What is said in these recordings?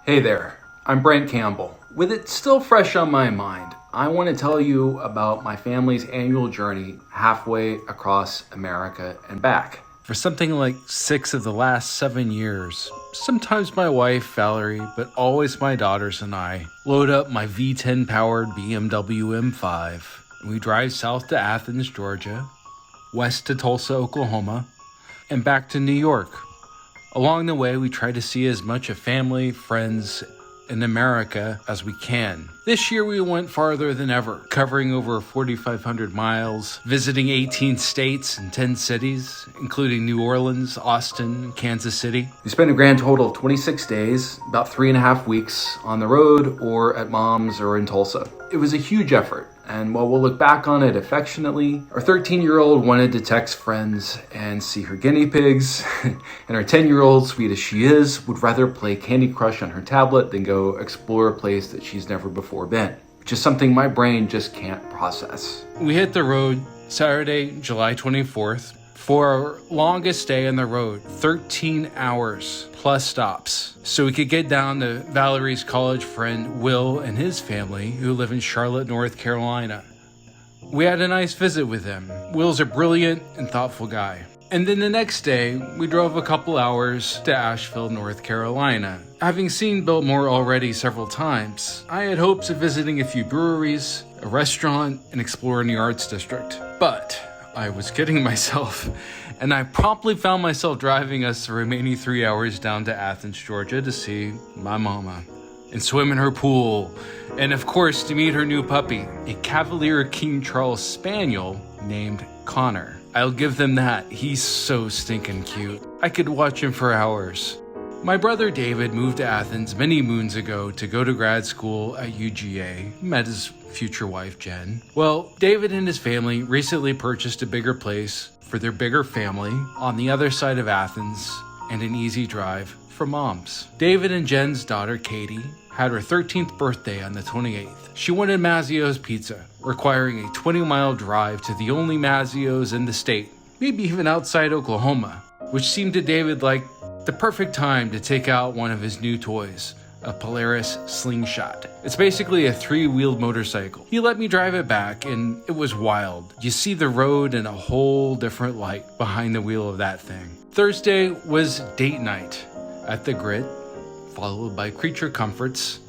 Hey there, I'm Brent Campbell. With it still fresh on my mind, I want to tell you about my family's annual journey halfway across America and back. For something like 6 of the last 7 years, sometimes my wife, Valerie, but always my daughters and I, load up my V10-powered BMW M5, and we drive south to Athens, Georgia, west to Tulsa, Oklahoma, and back to New York. Along the way, we try to see as much of family, friends, in America as we can. This year we went farther than ever, covering over 4,500 miles, visiting 18 states and 10 cities, including New Orleans, Austin, and Kansas City. We spent a grand total of 26 days, about 3.5 weeks on the road or at mom's or in Tulsa. It was a huge effort, and while we'll look back on it affectionately, our 13-year-old wanted to text friends and see her guinea pigs, and our 10-year-old, sweet as she is, would rather play Candy Crush on her tablet than go explore a place that she's never before been, which is something my brain just can't process. We hit the road Saturday, July 24th, for our longest day on the road, 13 hours plus stops, so we could get down to Valerie's college friend Will and his family, who live in Charlotte, North Carolina. We had a nice visit with them. Will's a brilliant and thoughtful guy. And then the next day, we drove a couple hours to Asheville, North Carolina. Having seen Biltmore already several times, I had hopes of visiting a few breweries, a restaurant, and exploring the arts district. But I was kidding myself, and I promptly found myself driving us the remaining 3 hours down to Athens, Georgia to see my mama and swim in her pool, and of course to meet her new puppy, a Cavalier King Charles Spaniel named Connor. I'll give them that, he's so stinking cute. I could watch him for hours. My brother David moved to Athens many moons ago to go to grad school at UGA, met his future wife Jen. Well, David and his family recently purchased a bigger place for their bigger family on the other side of Athens and an easy drive for moms. David and Jen's daughter Katie had her 13th birthday on the 28th. She wanted Mazzio's Pizza, requiring a 20-mile drive to the only Mazzio's in the state, maybe even outside Oklahoma, which seemed to David like the perfect time to take out one of his new toys, a Polaris Slingshot. It's basically a 3-wheeled motorcycle. He let me drive it back, and it was wild. You see the road in a whole different light behind the wheel of that thing. Thursday was date night at the Grit, followed by Creature Comforts,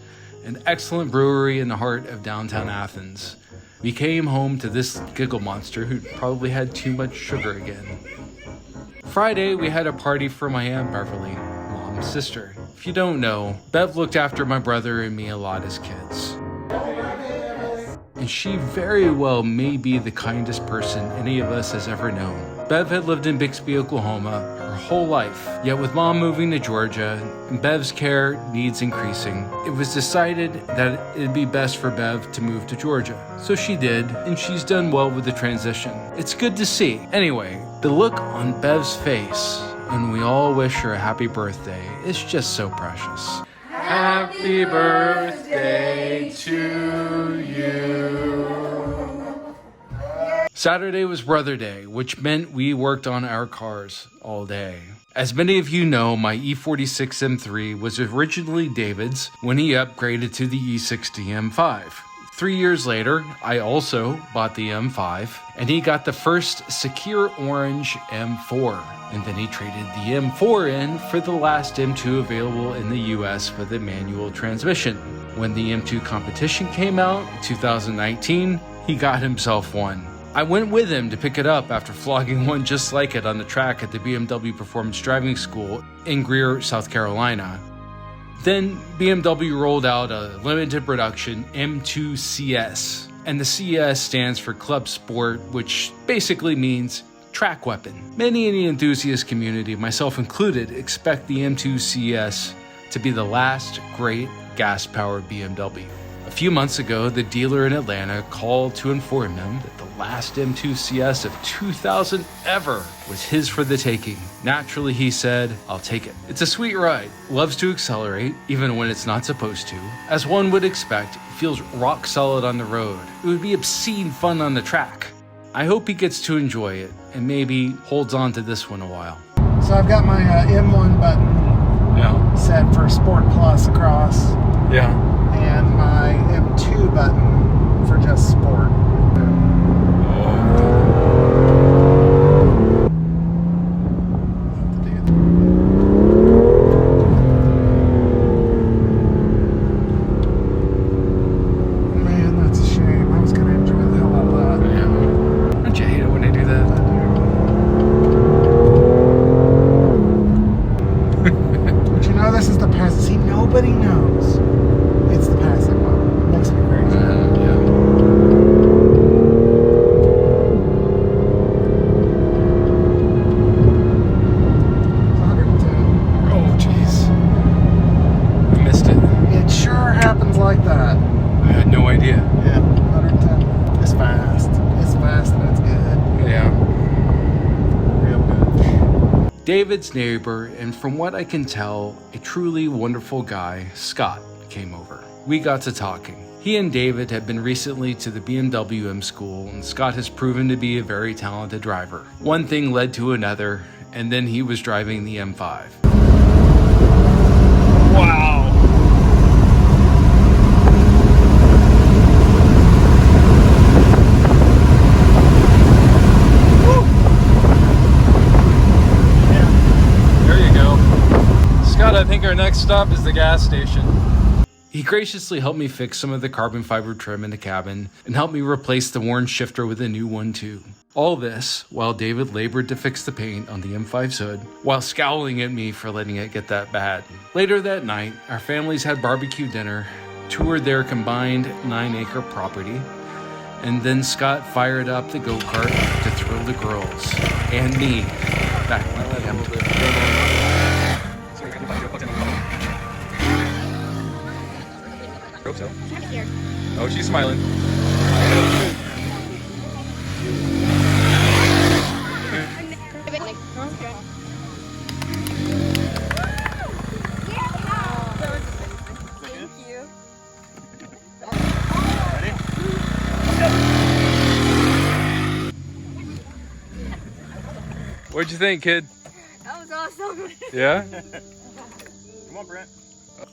an excellent brewery in the heart of downtown Athens. We came home to this giggle monster who'd probably had too much sugar again. Friday, we had a party for my Aunt Beverly, Mom's sister. If you don't know, Bev looked after my brother and me a lot as kids. And she very well may be the kindest person any of us has ever known. Bev had lived in Bixby, Oklahoma her whole life, yet with Mom moving to Georgia and Bev's care needs increasing, it was decided that it'd be best for Bev to move to Georgia. So she did, and she's done well with the transition. It's good to see. Anyway, the look on Bev's face when we all wish her a happy birthday is just so precious. Happy birthday to you. Saturday was Brother Day, which meant we worked on our cars all day. As many of you know, my E46 M3 was originally David's when he upgraded to the E60 M5. 3 years later, I also bought the M5, and he got the first Secure Orange M4. And then he traded the M4 in for the last M2 available in the US with a manual transmission. When the M2 competition came out in 2019, he got himself one. I went with him to pick it up after flogging one just like it on the track at the BMW Performance Driving School in Greer, South Carolina. Then BMW rolled out a limited production M2 CS, and the CS stands for Club Sport, which basically means track weapon. Many in the enthusiast community, myself included, expect the M2 CS to be the last great gas-powered BMW. A few months ago, the dealer in Atlanta called to inform him that the last M2 CS of 2000 ever was his for the taking. Naturally, he said, "I'll take it." It's a sweet ride, loves to accelerate, even when it's not supposed to. As one would expect, it feels rock solid on the road. It would be obscene fun on the track. I hope he gets to enjoy it, and maybe holds on to this one a while. So I've got my M1 button set for Sport Plus across. Yeah. And my M2 button for just Sport. Man, that's a shame. I was going to enjoy the hell out of that. Yeah. Don't you hate it when they do that? But you know, this is the passive. See, nobody knows it's the passive mode. It makes me crazy. Yeah. It's 110. Oh, jeez. I missed it. It sure happens like that. I had no idea. Yeah, 110. It's fast. It's fast and it's good. Yeah. Real good. David's neighbor, and from what I can tell, a truly wonderful guy, Scott, came over. We got to talking. He and David had been recently to the BMW M school, and Scott has proven to be a very talented driver. One thing led to another, and then he was driving the M5. Wow! I think our next stop is the gas station. He graciously helped me fix some of the carbon fiber trim in the cabin and helped me replace the worn shifter with a new one too. All this while David labored to fix the paint on the M5's hood while scowling at me for letting it get that bad. Later that night, our families had barbecue dinner, toured their combined 9-acre property, and then Scott fired up the go-kart to thrill the girls and me back with the M5. Hope so. I'm scared. Oh, she's smiling. Thank you. What'd you think, kid? That was awesome. Yeah? Come on, Brent.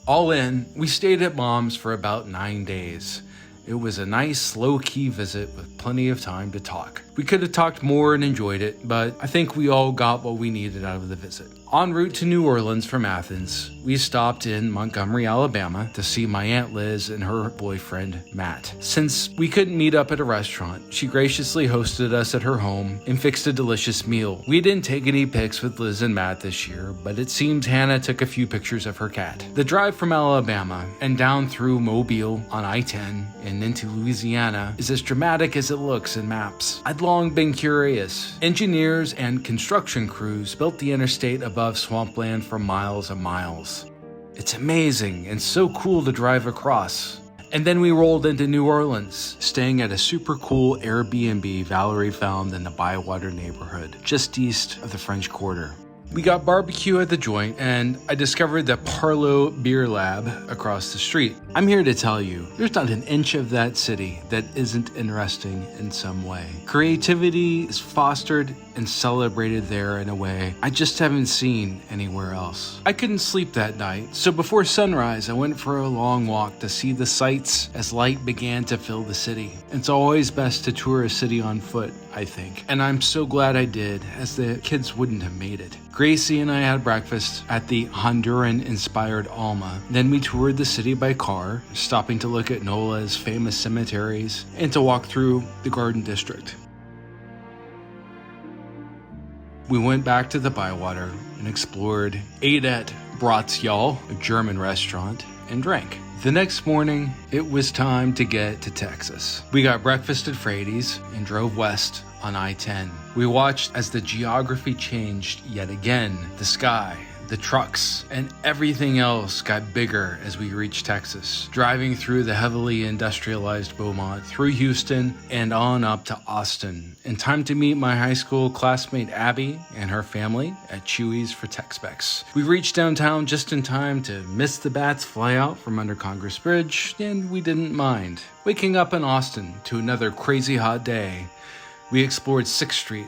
All in, we stayed at Mom's for about 9 days. It was a nice, low-key visit with plenty of time to talk. We could have talked more and enjoyed it, but I think we all got what we needed out of the visit. En route to New Orleans from Athens, we stopped in Montgomery, Alabama to see my Aunt Liz and her boyfriend, Matt. Since we couldn't meet up at a restaurant, she graciously hosted us at her home and fixed a delicious meal. We didn't take any pics with Liz and Matt this year, but it seems Hannah took a few pictures of her cat. The drive from Alabama and down through Mobile on I-10 and into Louisiana is as dramatic as it looks in maps. I'd long been curious. Engineers and construction crews built the interstate above swampland for miles and miles. It's amazing and so cool to drive across. And then we rolled into New Orleans, staying at a super cool Airbnb Valerie found in the Bywater neighborhood, just east of the French Quarter. We got barbecue at the joint, and I discovered the Parlo Beer Lab across the street. I'm here to tell you, there's not an inch of that city that isn't interesting in some way. Creativity is fostered and celebrated there in a way I just haven't seen anywhere else. I couldn't sleep that night, so before sunrise I went for a long walk to see the sights as light began to fill the city. It's always best to tour a city on foot, I think, and I'm so glad I did, as the kids wouldn't have made it. Gracie and I had breakfast at the Honduran-inspired Alma. Then we toured the city by car, stopping to look at NOLA's famous cemeteries and to walk through the Garden District. We went back to the Bywater and explored, ate at Bratzjal, a German restaurant, and drank. The next morning, it was time to get to Texas. We got breakfast at Frady's and drove west on I-10. We watched as the geography changed yet again. The sky, the trucks, and everything else got bigger as we reached Texas, driving through the heavily industrialized Beaumont, through Houston, and on up to Austin, in time to meet my high school classmate Abby and her family at Chewy's for Tex-Mex. We reached downtown just in time to miss the bats fly out from under Congress Bridge, and we didn't mind. Waking up in Austin to another crazy hot day, we explored 6th Street,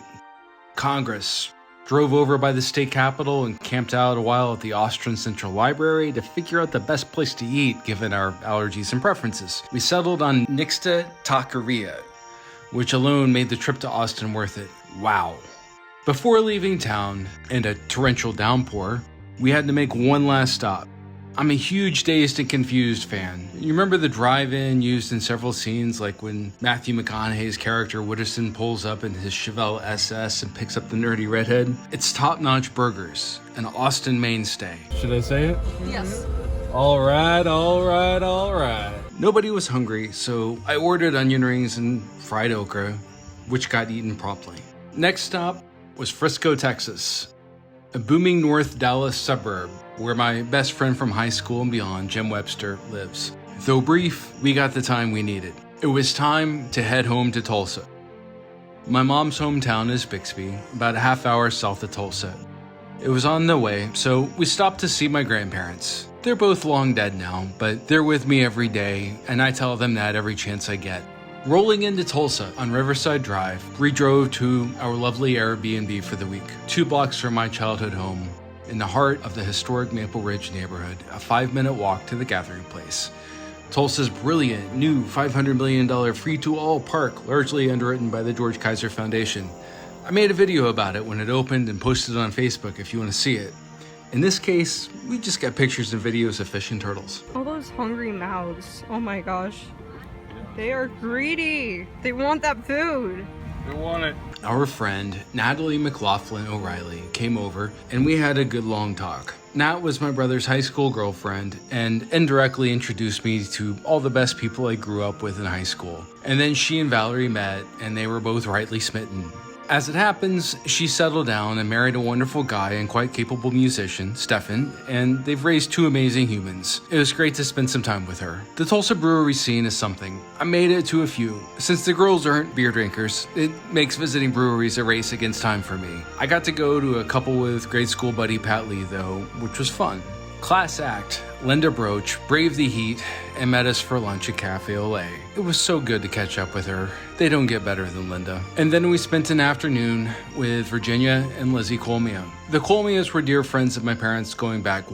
Congress, drove over by the state capitol and camped out a while at the Austrian Central Library to figure out the best place to eat given our allergies and preferences. We settled on Nixta Taqueria, which alone made the trip to Austin worth it. Wow. Before leaving town, in a torrential downpour, we had to make one last stop. I'm a huge Dazed and Confused fan. You remember the drive-in used in several scenes, like when Matthew McConaughey's character Wooderson pulls up in his Chevelle SS and picks up the nerdy redhead? It's Top Notch Burgers, an Austin mainstay. Should I say it? Yes. All right. Nobody was hungry, so I ordered onion rings and fried okra, which got eaten promptly. Next stop was Frisco, Texas, a booming North Dallas suburb where my best friend from high school and beyond, Jim Webster, lives. Though brief, we got the time we needed. It was time to head home to Tulsa. My mom's hometown is Bixby, about a half hour south of Tulsa. It was on the way, so we stopped to see my grandparents. They're both long dead now, but they're with me every day, and I tell them that every chance I get. Rolling into Tulsa on Riverside Drive, we drove to our lovely Airbnb for the week, 2 blocks from my childhood home, in the heart of the historic Maple Ridge neighborhood, a 5-minute walk to the gathering place. Tulsa's brilliant new $500 million free-to-all park, largely underwritten by the George Kaiser Foundation. I made a video about it when it opened and posted it on Facebook if you want to see it. In this case, we just got pictures and videos of fish and turtles. All those hungry mouths. Oh my gosh. They are greedy. They want that food. They want it. Our friend, Natalie McLaughlin O'Reilly, came over and we had a good long talk. Nat was my brother's high school girlfriend and indirectly introduced me to all the best people I grew up with in high school. And then she and Valerie met and they were both rightly smitten. As it happens, she settled down and married a wonderful guy and quite capable musician, Stefan, and they've raised 2 amazing humans. It was great to spend some time with her. The Tulsa brewery scene is something. I made it to a few. Since the girls aren't beer drinkers, it makes visiting breweries a race against time for me. I got to go to a couple with grade school buddy Pat Lee though, which was fun. Class act, Linda Broach, braved the heat and met us for lunch at Cafe Olay. It was so good to catch up with her. They don't get better than Linda. And then we spent an afternoon with Virginia and Lizzie Colmia. The Colmias were dear friends of my parents going back,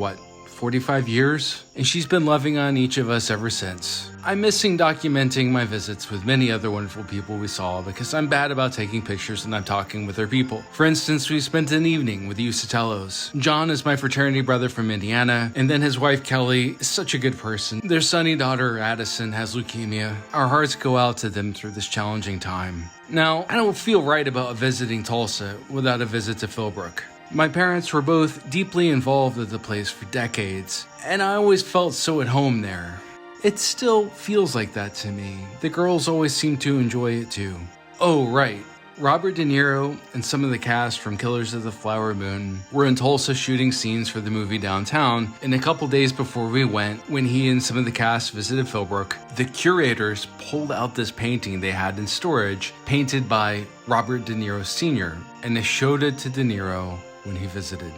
45 years? And she's been loving on each of us ever since. I'm missing documenting my visits with many other wonderful people we saw because I'm bad about taking pictures and I'm talking with their people. For instance, we spent an evening with the Usatellos. John is my fraternity brother from Indiana, and then his wife Kelly is such a good person. Their sunny daughter Addison has leukemia. Our hearts go out to them through this challenging time. Now, I don't feel right about visiting Tulsa without a visit to Philbrook. My parents were both deeply involved with the place for decades, and I always felt so at home there. It still feels like that to me. The girls always seem to enjoy it too. Oh, right. Robert De Niro and some of the cast from Killers of the Flower Moon were in Tulsa shooting scenes for the movie Downtown, and a couple days before we went, when he and some of the cast visited Philbrook, the curators pulled out this painting they had in storage, painted by Robert De Niro Sr., and they showed it to De Niro when he visited.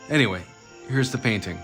Anyway, here's the painting.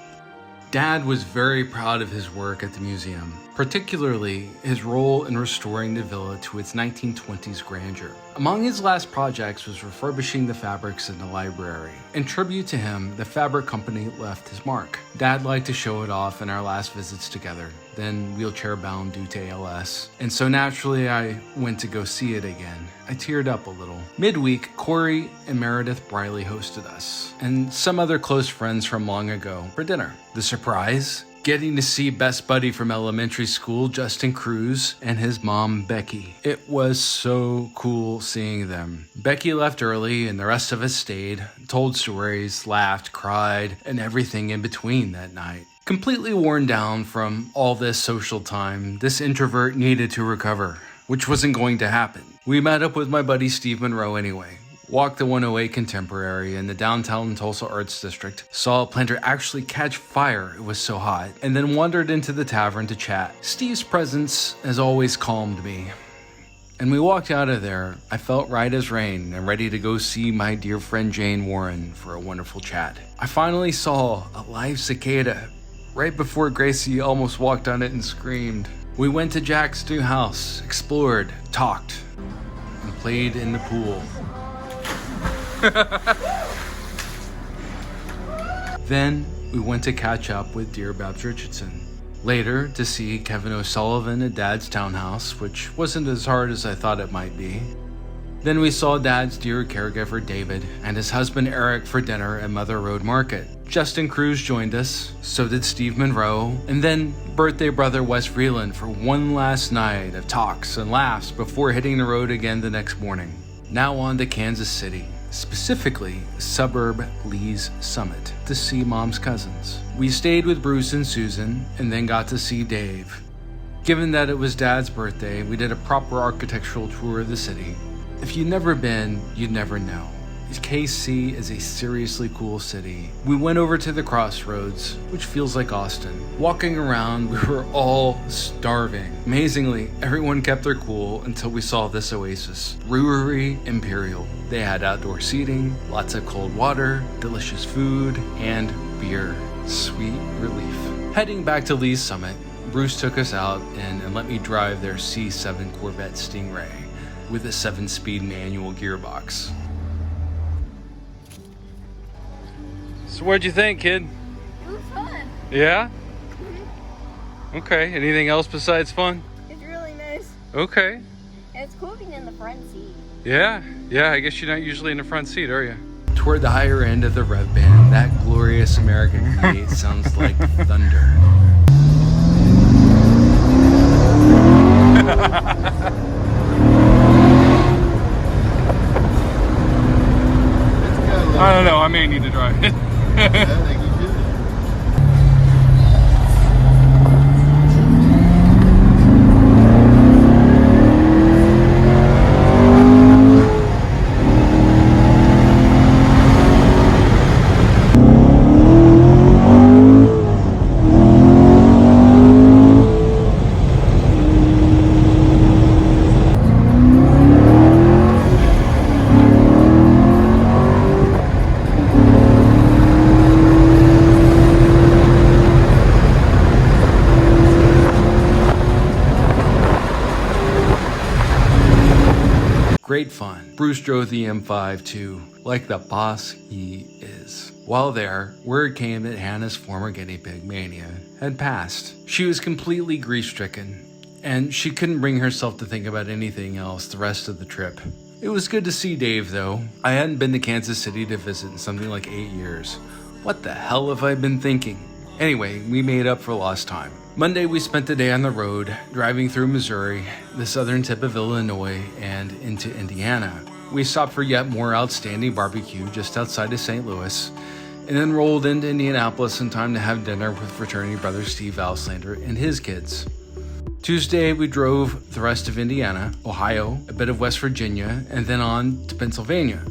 Dad was very proud of his work at the museum, particularly his role in restoring the villa to its 1920s grandeur. Among his last projects was refurbishing the fabrics in the library. In tribute to him, the fabric company left his mark. Dad liked to show it off in our last visits together, then wheelchair-bound due to ALS. And so naturally, I went to go see it again. I teared up a little. Midweek, Corey and Meredith Briley hosted us, and some other close friends from long ago, for dinner. The surprise? Getting to see best buddy from elementary school, Justin Cruz, and his mom, Becky. It was so cool seeing them. Becky left early and the rest of us stayed, told stories, laughed, cried, and everything in between that night. Completely worn down from all this social time, this introvert needed to recover, which wasn't going to happen. We met up with my buddy Steve Monroe anyway. Walked the 108 Contemporary in the downtown Tulsa Arts District, saw a planter actually catch fire, it was so hot, and then wandered into the tavern to chat. Steve's presence has always calmed me. And we walked out of there, I felt right as rain and ready to go see my dear friend Jane Warren for a wonderful chat. I finally saw a live cicada right before Gracie almost walked on it and screamed. We went to Jack's new house, explored, talked, and played in the pool. Then we went to catch up with dear Babs Richardson. Later, to see Kevin O'Sullivan at Dad's townhouse, which wasn't as hard as I thought it might be. Then we saw Dad's dear caregiver David and his husband Eric for dinner at Mother Road Market. Justin Cruz joined us, so did Steve Monroe, and then birthday brother Wes Freeland for one last night of talks and laughs before hitting the road again the next morning. Now on to Kansas City, specifically suburb Lee's Summit, to see Mom's cousins. We stayed with Bruce and Susan and then got to see Dave. Given that it was Dad's birthday, we did a proper architectural tour of the city. If you've never been, you'd never know. KC is a seriously cool city. We went over to the Crossroads, which feels like Austin. Walking around, we were all starving. Amazingly, everyone kept their cool until we saw this oasis, Brewery Imperial. They had outdoor seating, lots of cold water, delicious food, and beer. Sweet relief. Heading back to Lee's Summit, Bruce took us out and let me drive their C7 Corvette Stingray with a 7-speed manual gearbox. So what'd you think, kid? It was fun. Yeah? Mm-hmm. Okay, anything else besides fun? It's really nice. Okay. And it's cool being in the front seat. Yeah, I guess you're not usually in the front seat, are you? Toward the higher end of the rev band, that glorious American V8 sounds like thunder. I don't know, I may need to drive it. I think you should. Great fun. Bruce drove the M5 too, like the boss he is. While there, word came that Hannah's former guinea pig mania had passed. She was completely grief-stricken, and she couldn't bring herself to think about anything else the rest of the trip. It was good to see Dave though. I hadn't been to Kansas City to visit in something like 8 years. What the hell have I been thinking? Anyway, we made up for lost time. Monday, we spent the day on the road, driving through Missouri, the southern tip of Illinois, and into Indiana. We stopped for yet more outstanding barbecue just outside of St. Louis, and then rolled into Indianapolis in time to have dinner with fraternity brother Steve Auslander and his kids. Tuesday, we drove the rest of Indiana, Ohio, a bit of West Virginia, and then on to Pennsylvania.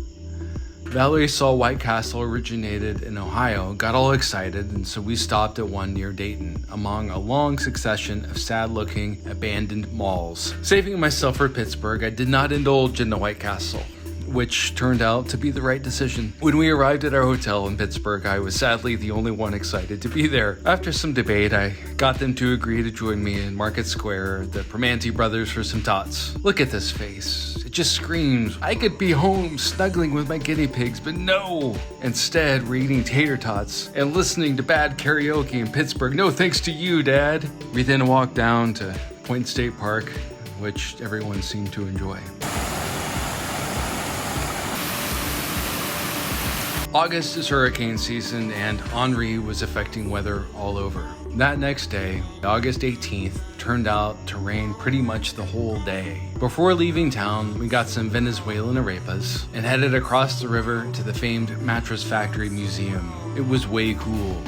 Valerie saw White Castle originated in Ohio, got all excited, and so we stopped at one near Dayton, among a long succession of sad-looking, abandoned malls. Saving myself for Pittsburgh, I did not indulge in the White Castle, which turned out to be the right decision. When we arrived at our hotel in Pittsburgh, I was sadly the only one excited to be there. After some debate, I got them to agree to join me in Market Square, the Primanti brothers, for some tots. Look at this face. It just screams, I could be home snuggling with my guinea pigs, but no! Instead, we're eating tater tots and listening to bad karaoke in Pittsburgh. No thanks to you, Dad. We then walked down to Point State Park, which everyone seemed to enjoy. August is hurricane season, and Henri was affecting weather all over. That next day, August 18th, turned out to rain pretty much the whole day. Before leaving town, we got some Venezuelan arepas and headed across the river to the famed Mattress Factory Museum. It was way cool.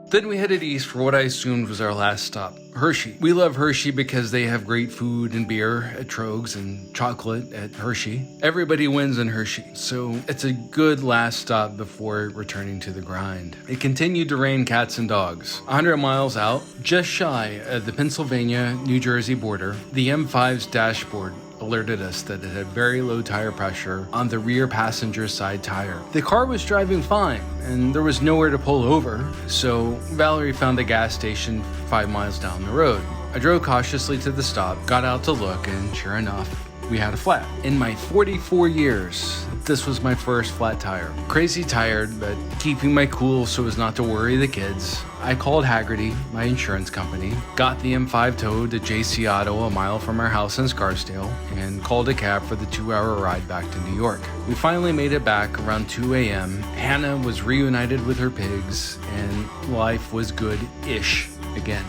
Then we headed east for what I assumed was our last stop, Hershey. We love Hershey because they have great food and beer at Trogs and chocolate at Hershey. Everybody wins in Hershey, so it's a good last stop before returning to the grind. It continued to rain cats and dogs. 100 miles out, just shy of the Pennsylvania-New Jersey border, the M5's dashboard alerted us that it had very low tire pressure on the rear passenger side tire. The car was driving fine, and there was nowhere to pull over, so Valerie found a gas station 5 miles down the road. I drove cautiously to the stop, got out to look, and sure enough, we had a flat. In my 44 years, this was my first flat tire. Crazy tired, but keeping my cool so as not to worry the kids. I called Haggerty, my insurance company, got the M5 towed to JC Auto a mile from our house in Scarsdale, and called a cab for the 2-hour ride back to New York. We finally made it back around 2 a.m. Hannah was reunited with her pigs, and life was good-ish again.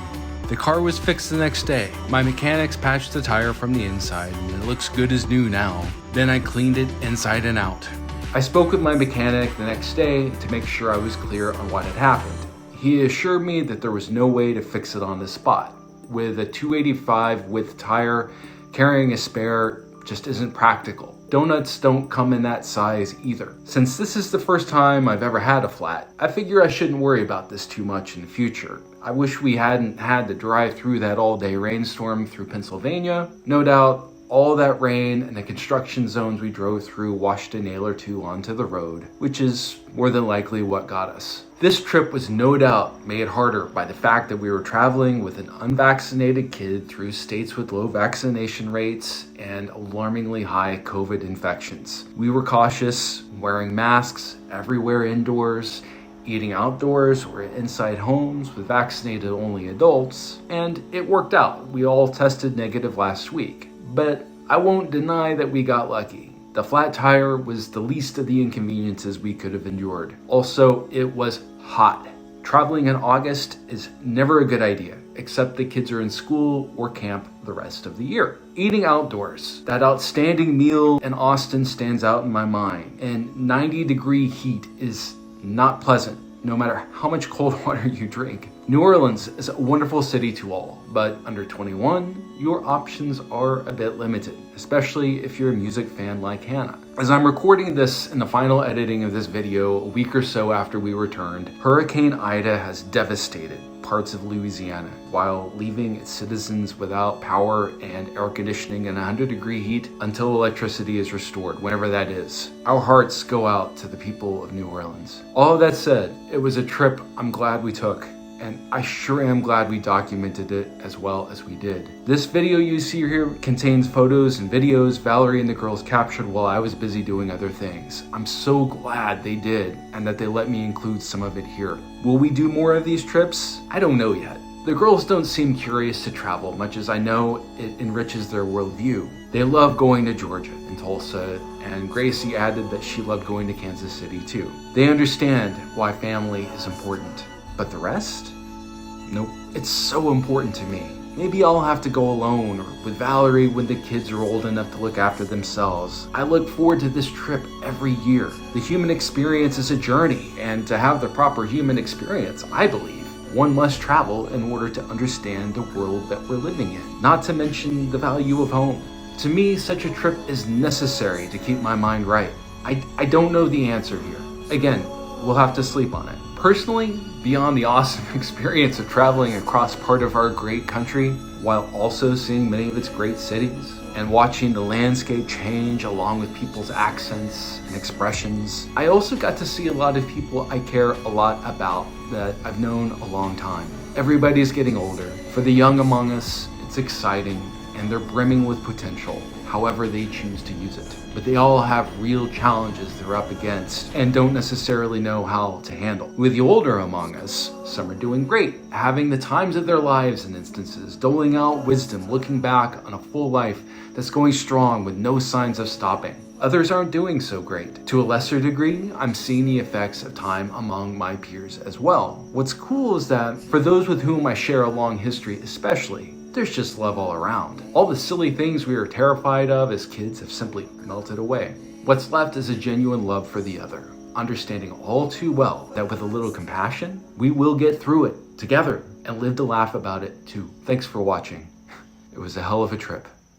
The car was fixed the next day. My mechanics patched the tire from the inside, and it looks good as new now. Then I cleaned it inside and out. I spoke with my mechanic the next day to make sure I was clear on what had happened. He assured me that there was no way to fix it on the spot. With a 285 width tire, carrying a spare just isn't practical. Donuts don't come in that size either. Since this is the first time I've ever had a flat, I figure I shouldn't worry about this too much in the future. I wish we hadn't had to drive through that all-day rainstorm through Pennsylvania. No doubt, all that rain and the construction zones we drove through washed a nail or two onto the road, which is more than likely what got us. This trip was no doubt made harder by the fact that we were traveling with an unvaccinated kid through states with low vaccination rates and alarmingly high COVID infections. We were cautious, wearing masks everywhere indoors, eating outdoors or inside homes with vaccinated only adults, and it worked out. We all tested negative last week. But I won't deny that we got lucky. The flat tire was the least of the inconveniences we could have endured. Also, it was hot. Traveling in August is never a good idea, except the kids are in school or camp the rest of the year. Eating outdoors, that outstanding meal in Austin stands out in my mind, and 90-degree heat is not pleasant, no matter how much cold water you drink. New Orleans is a wonderful city to all, but under 21, your options are a bit limited, especially if you're a music fan like Hannah. As I'm recording this in the final editing of this video a week or so after we returned, Hurricane Ida has devastated parts of Louisiana while leaving its citizens without power and air conditioning in 100-degree heat until electricity is restored, whenever that is. Our hearts go out to the people of New Orleans. All of that said, it was a trip I'm glad we took, and I sure am glad we documented it as well as we did. This video you see here contains photos and videos Valerie and the girls captured while I was busy doing other things. I'm so glad they did, and that they let me include some of it here. Will we do more of these trips? I don't know yet. The girls don't seem curious to travel, much as I know it enriches their worldview. They love going to Georgia and Tulsa, and Gracie added that she loved going to Kansas City too. They understand why family is important. But the rest? Nope. It's so important to me. Maybe I'll have to go alone or with Valerie when the kids are old enough to look after themselves. I look forward to this trip every year. The human experience is a journey, and to have the proper human experience, I believe, one must travel in order to understand the world that we're living in. Not to mention the value of home. To me, such a trip is necessary to keep my mind right. I don't know the answer here. Again, we'll have to sleep on it. Personally, beyond the awesome experience of traveling across part of our great country, while also seeing many of its great cities, and watching the landscape change along with people's accents and expressions, I also got to see a lot of people I care a lot about that I've known a long time. Everybody's getting older. For the young among us, it's exciting, and they're brimming with potential, however they choose to use it. But they all have real challenges they're up against and don't necessarily know how to handle. With the older among us, some are doing great, having the times of their lives in instances, doling out wisdom, looking back on a full life that's going strong with no signs of stopping. Others aren't doing so great. To a lesser degree, I'm seeing the effects of time among my peers as well. What's cool is that for those with whom I share a long history especially, there's just love all around. All the silly things we were terrified of as kids have simply melted away. What's left is a genuine love for the other, understanding all too well that with a little compassion, we will get through it together and live to laugh about it too. Thanks for watching. It was a hell of a trip.